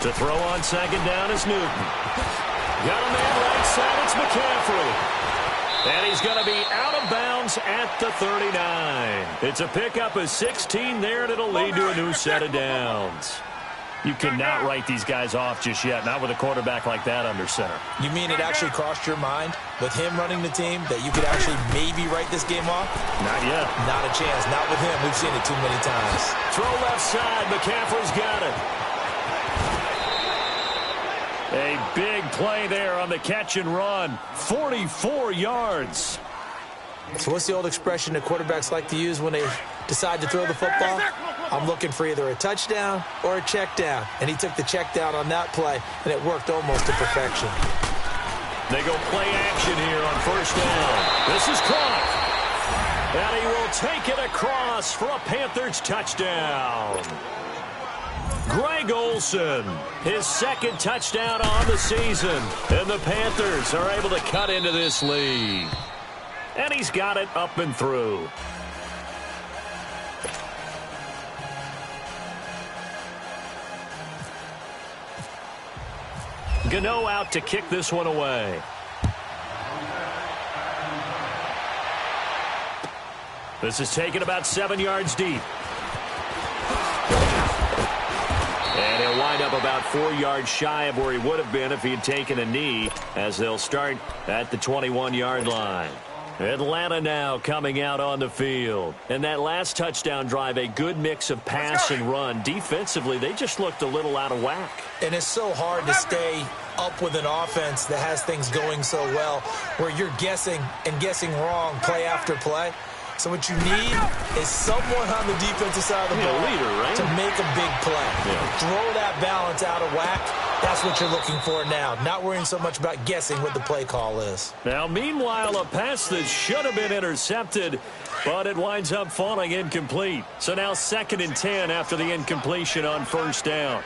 To throw on second down is Newton. Got a man right side, it's McCaffrey. And he's going to be out of bounds at the 39. It's a pickup of 16 there, and it'll lead to a new set of downs. You cannot write these guys off just yet, not with a quarterback like that under center. You mean it actually crossed your mind with him running the team that you could actually maybe write this game off? Not yet. Not a chance. Not with him. We've seen it too many times. Throw left side. McCaffrey's got it. A big play there on the catch and run. 44 yards. So what's the old expression that quarterbacks like to use when they decide to throw the football? I'm looking for either a touchdown or a check down. And he took the check down on that play, and it worked almost to perfection. They go play action here on first down. This is caught. And he will take it across for a Panthers touchdown. Greg Olsen, his second touchdown on the season. And the Panthers are able to cut into this lead. And he's got it up and through. Gano out to kick this one away. This is taken about 7 yards deep. And he'll wind up about 4 yards shy of where he would have been if he had taken a knee, as they'll start at the 21-yard line. Atlanta now coming out on the field. And that last touchdown drive, a good mix of pass and run. Defensively, they just looked a little out of whack. And it's so hard to stay up with an offense that has things going so well, where you're guessing and guessing wrong play after play. So what you need is someone on the defensive side of the ball right? to make a big play. Yeah. Throw that balance out of whack. That's what you're looking for now. Not worrying so much about guessing what the play call is. Now, meanwhile, a pass that should have been intercepted, but it winds up falling incomplete. So now 2nd and 10 after the incompletion on first down.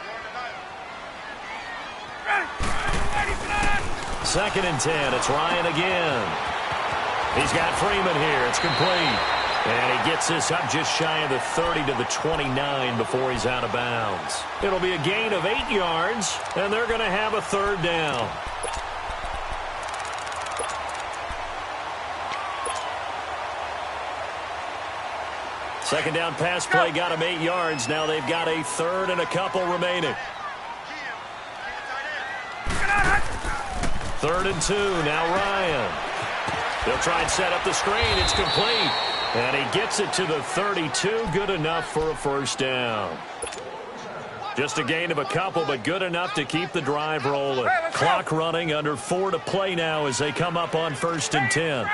2nd and 10. It's Ryan again. He's got Freeman here. It's complete. And he gets this up just shy of the 30 to the 29 before he's out of bounds. It'll be a gain of 8 yards, and they're going to have a third down. Second down pass play got him 8 yards. Now they've got a third and a couple remaining. 3rd and 2. Now Ryan. They'll try and set up the screen. It's complete. And he gets it to the 32. Good enough for a first down. Just a gain of a couple, but good enough to keep the drive rolling. Clock running, under 4 to play now as they come up on 1st and 10.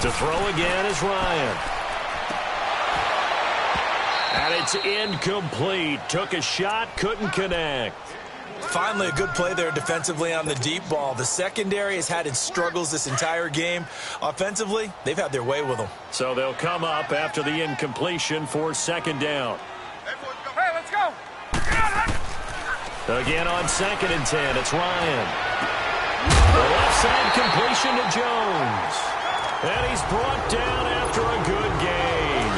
To throw again is Ryan. And it's incomplete. Took a shot, couldn't connect. Finally, a good play there defensively on the deep ball. The secondary has had its struggles this entire game. Offensively, they've had their way with them. So they'll come up after the incompletion for 2nd down. Hey, let's go. Again on 2nd and 10, it's Ryan. The left side completion to Jones. And he's brought down after a good gain.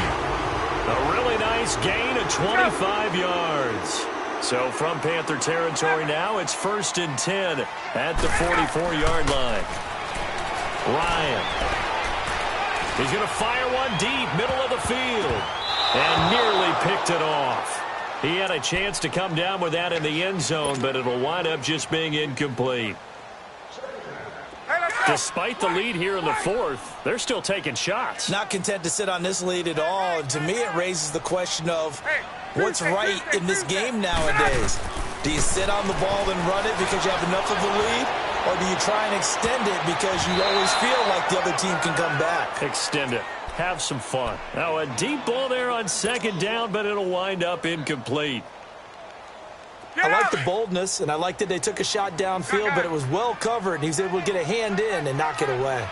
A really nice gain of 25 yards. So from Panther territory now, it's 1st and 10 at the 44-yard line. Ryan. He's going to fire one deep, middle of the field. And nearly picked it off. He had a chance to come down with that in the end zone, but it'll wind up just being incomplete. Despite the lead here in the 4th, they're still taking shots. Not content to sit on this lead at all. And to me, it raises the question of what's right in this game nowadays. Do you sit on the ball and run it because you have enough of a lead? Or do you try and extend it because you always feel like the other team can come back? Extend it. Have some fun. Now a deep ball there on 2nd down, but it'll wind up incomplete. I like the boldness, and I like that they took a shot downfield, but it was well covered, and he was able to get a hand in and knock it away.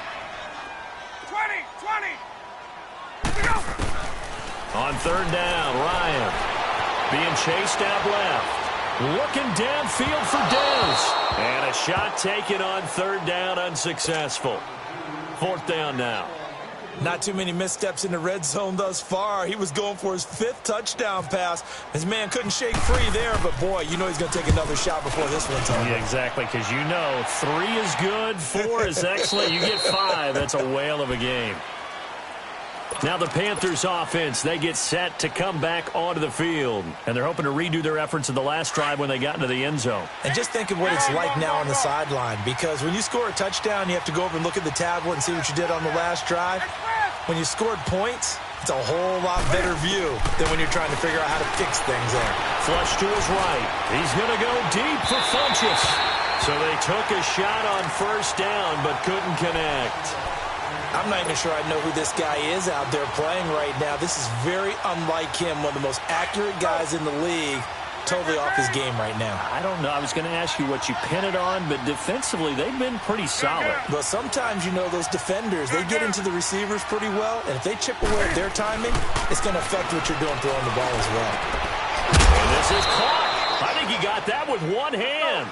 20. On 3rd down, Ryan being chased out left. Looking downfield for Dez. And a shot taken on third down, unsuccessful. Fourth down now. Not too many missteps in the red zone thus far. He was going for his 5th touchdown pass. His man couldn't shake free there, but boy, you know he's going to take another shot before this one's over. Yeah, exactly, because you know 3 is good, 4 is excellent. You get 5, that's a whale of a game. Now the Panthers offense, they get set to come back onto the field. And they're hoping to redo their efforts in the last drive when they got into the end zone. And just think of what it's like now on the sideline, because when you score a touchdown, you have to go over and look at the tablet and see what you did on the last drive. When you scored points, it's a whole lot better view than when you're trying to figure out how to fix things there. Flush to his right. He's going to go deep for Funchess. So they took a shot on first down but couldn't connect. I'm not even sure I know who this guy is out there playing right now. This is very unlike him, one of the most accurate guys in the league. Totally off his game right now. I don't know. I was going to ask you what you pin it on, but defensively, they've been pretty solid. Well, sometimes, you know, those defenders, they get into the receivers pretty well, and if they chip away at their timing, it's going to affect what you're doing throwing the ball as well. And this is caught. I think he got that with one hand.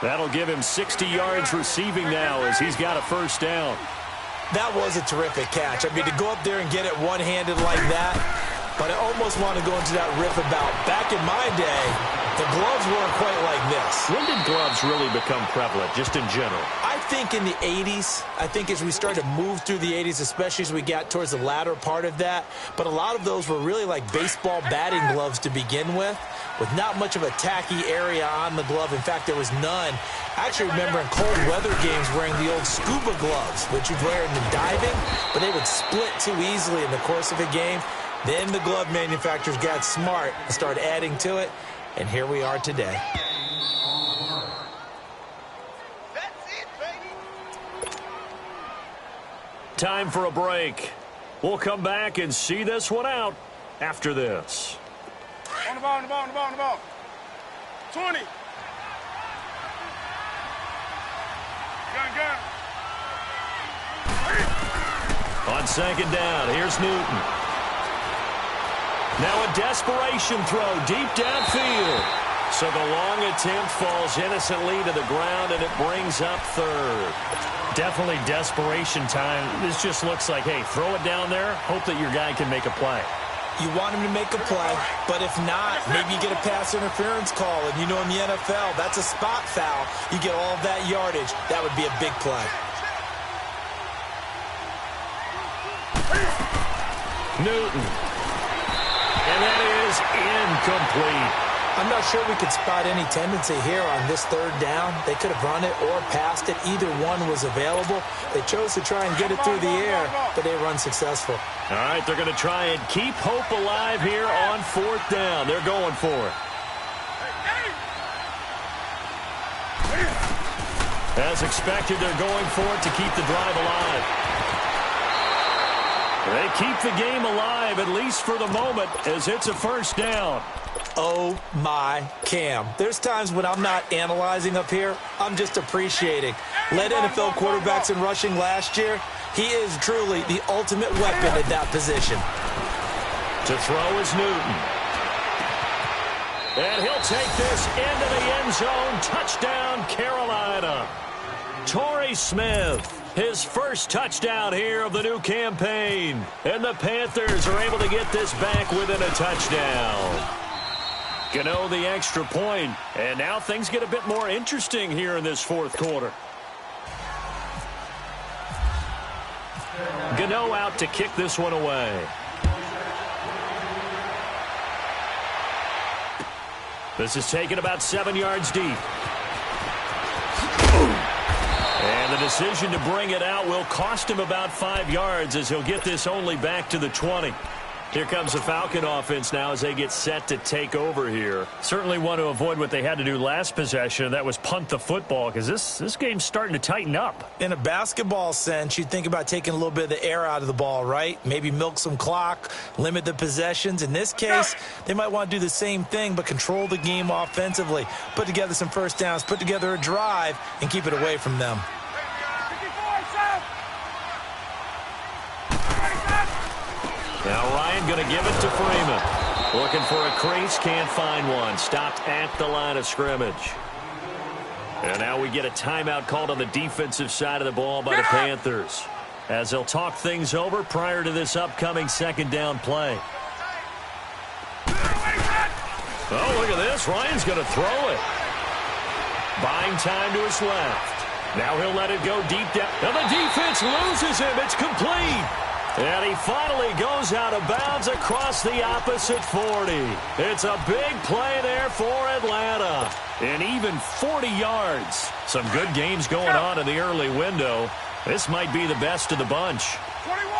That'll give him 60 yards receiving now as he's got a first down. That was a terrific catch. I mean, to go up there and get it one-handed like that, but I almost want to go into that riff about back in my day, the gloves weren't quite like this. When did gloves really become prevalent, just in general? I think in the 80s. I think as we started to move through the 80s, especially as we got towards the latter part of that. But a lot of those were really like baseball batting gloves to begin with not much of a tacky area on the glove. In fact, there was none. I actually remember in cold weather games wearing the old scuba gloves, which you'd wear in the diving, but they would split too easily in the course of a game. Then the glove manufacturers got smart and started adding to it, and here we are today. That's it, baby. Time for a break. We'll come back and see this one out after this. On the ball, on the ball, on the ball, on the ball. 20. Gun. On second down, here's Newton. Now a desperation throw deep downfield. So the long attempt falls innocently to the ground, and it brings up third. Definitely desperation time. This just looks like, hey, throw it down there, hope that your guy can make a play. You want him to make a play, but if not, maybe you get a pass interference call. And you know in the NFL, that's a spot foul. You get all of that yardage. That would be a big play. Newton. And that is incomplete. I'm not sure we could spot any tendency here on this third down. They could have run it or passed it. Either one was available. They chose to try and get it through the air, but they were unsuccessful. All right, they're going to try and keep hope alive here on fourth down. They're going for it. As expected, they're going for it to keep the drive alive. They keep the game alive, at least for the moment, as it's a first down. Oh, my Cam. There's times when I'm not analyzing up here. I'm just appreciating. Led NFL quarterbacks in rushing last year. He is truly the ultimate weapon at that position. To throw is Newton. And he'll take this into the end zone. Touchdown, Carolina. Torrey Smith, his first touchdown here of the new campaign. And the Panthers are able to get this back within a touchdown. Gano the extra point, and now things get a bit more interesting here in this fourth quarter. Gano out to kick this one away. This is taken about 7 yards deep. And the decision to bring it out will cost him about 5 yards as he'll get this only back to the 20. Here comes the Falcon offense now as they get set to take over here. Certainly want to avoid what they had to do last possession, that was punt the football, because this game's starting to tighten up. In a basketball sense, you think about taking a little bit of the air out of the ball, right? Maybe milk some clock, limit the possessions. In this case, they might want to do the same thing, but control the game offensively. Put together some first downs, put together a drive, and keep it away from them. Now Ryan going to give it to Freeman. Looking for a crease, can't find one. Stopped at the line of scrimmage. And now we get a timeout called on the defensive side of the ball by the Panthers, as they'll talk things over prior to this upcoming second down play. Oh, look at this. Ryan's going to throw it. Buying time to his left. Now he'll let it go deep down. And the defense loses him. It's complete. And he finally goes out of bounds across the opposite 40. It's a big play there for Atlanta. And even 40 yards. Some good games going on in the early window. This might be the best of the bunch. 21.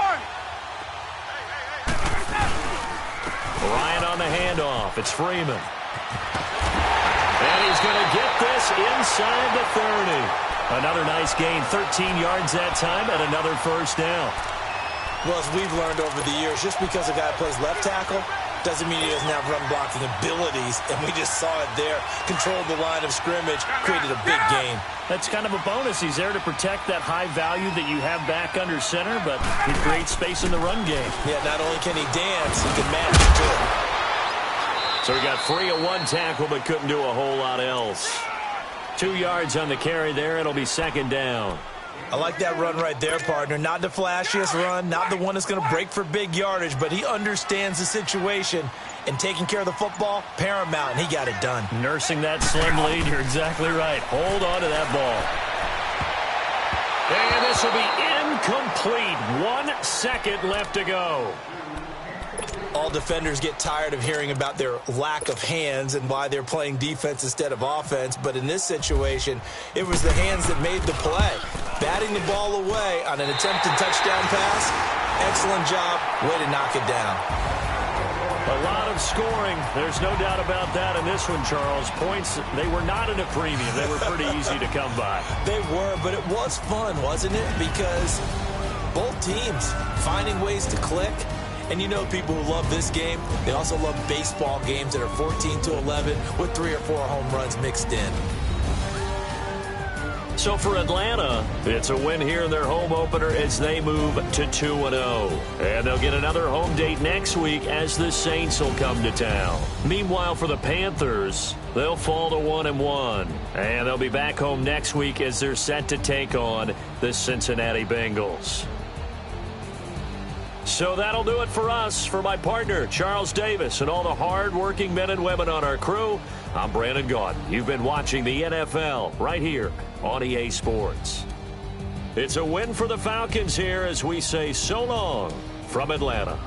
Ryan on the handoff. It's Freeman. And he's going to get this inside the 30. Another nice gain. 13 yards that time and another first down. Well, as we've learned over the years, just because a guy plays left tackle doesn't mean he doesn't have run blocking abilities. And we just saw it there. Controlled the line of scrimmage, created a big gain. That's kind of a bonus. He's there to protect that high value that you have back under center, but he creates space in the run game. Yeah, not only can he dance, he can match, too. So he got free of one tackle, but couldn't do a whole lot else. 2 yards on the carry there. It'll be second down. I like that run right there, partner. Not the flashiest run, not the one that's going to break for big yardage, but he understands the situation, and taking care of the football, paramount, and he got it done. Nursing that slim lead, you're exactly right. Hold on to that ball. And this will be incomplete. 1 second left to go. All defenders get tired of hearing about their lack of hands and why they're playing defense instead of offense. But in this situation, it was the hands that made the play. Batting the ball away on an attempted touchdown pass. Excellent job. Way to knock it down. A lot of scoring. There's no doubt about that in this one, Charles. Points, they were not in a premium. They were pretty easy to come by. They were, but it was fun, wasn't it? Because both teams finding ways to click. And you know people who love this game, they also love baseball games that are 14-11 with 3 or 4 home runs mixed in. So for Atlanta, it's a win here in their home opener as they move to 2-0. And they'll get another home date next week as the Saints will come to town. Meanwhile, for the Panthers, they'll fall to 1-1. And they'll be back home next week as they're set to take on the Cincinnati Bengals. So that'll do it for us. For my partner, Charles Davis, and all the hard-working men and women on our crew, I'm Brandon Gaudin. You've been watching the NFL right here on EA Sports. It's a win for the Falcons here as we say so long from Atlanta.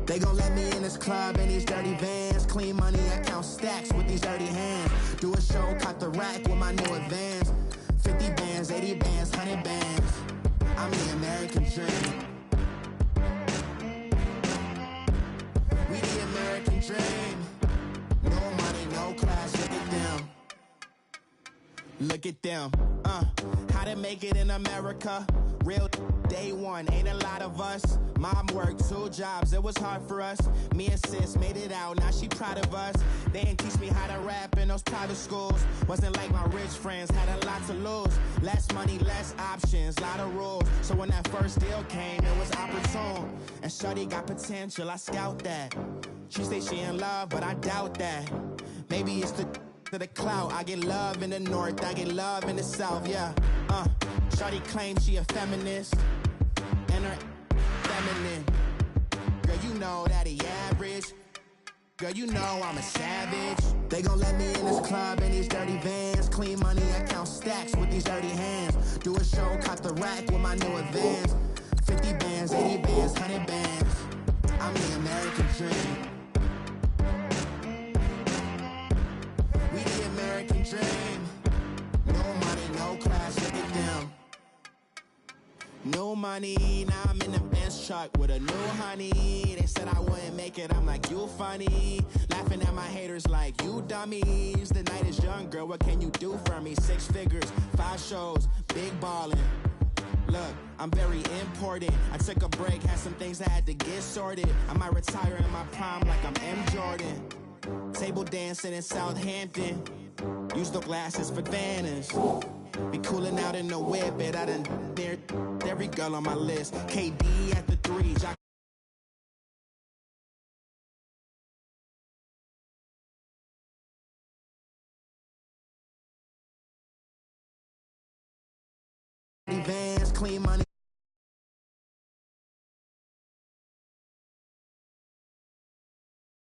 They gon' let me in this club in these dirty vans. Clean money, I count stacks with these dirty hands. Do a show, cut the rack with my new advance. 50 bands, 80 bands, 100 bands. I'm the American dream. We the American dream. No money, no class, look at them. Look at them, how to make it in America. Real day one, ain't a lot of us. Mom worked 2 jobs, it was hard for us. Me and sis made it out, now she proud of us. They didn't teach me how to rap in those private schools. Wasn't like my rich friends, had a lot to lose. Less money, less options, lot of rules. So when that first deal came, it was opportune. And shorty got potential, I scout that. She say she in love, but I doubt that. Maybe it's to the clout. I get love in the north, I get love in the south, yeah. Shawty claims she a feminist, and her feminine. Girl, you know that he average. Girl, you know I'm a savage. They gon' let me in this club in these dirty vans. Clean money, I count stacks with these dirty hands. Do a show, cut the rack with my new advance. 50 bands, 80 bands, 100 bands. I'm the American dream. We the American dream. No money, no class, look at them. No money, now I'm in the Benz truck with a new honey. They said I wouldn't make it, I'm like, you funny. Laughing at my haters like, you dummies. The night is young, girl, what can you do for me? 6 figures, 5 shows, big ballin'. Look, I'm very important. I took a break, had some things I had to get sorted. I might retire in my prime like I'm M. Jordan. Table dancing in Southampton. Use the glasses for Vannas. Be cooling out in the whip, but I done dared every girl on my list. KD at the 3, Jock Vans, clean money.